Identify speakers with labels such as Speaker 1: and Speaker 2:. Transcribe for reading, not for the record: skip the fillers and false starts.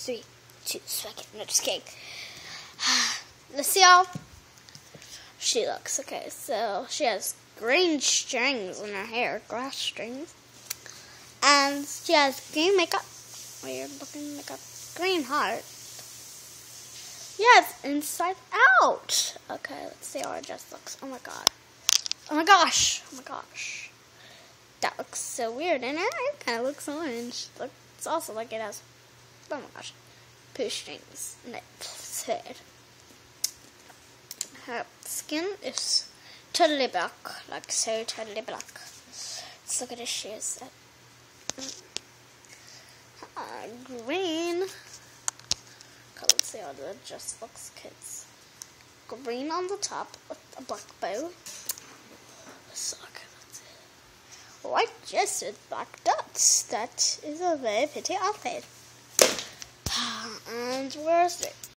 Speaker 1: 3, 2, second. No, just kidding. Let's see how she looks. Okay, so she has green strings in her hair, grass strings. And she has green makeup. Weird looking makeup. Green heart. Yes, inside out. Okay, let's see how it just looks. Oh my god. Oh my gosh. Oh my gosh. That looks so weird. And it kind of looks orange. It's also like it has, oh my gosh, poo strings in its head. Her skin is totally black. Like so totally black. Let's look at the shoes. Green. Let's see how it just looks, kids. Green on the top with a black bow. White dress with black dots. That is a very pretty outfit. And where's it?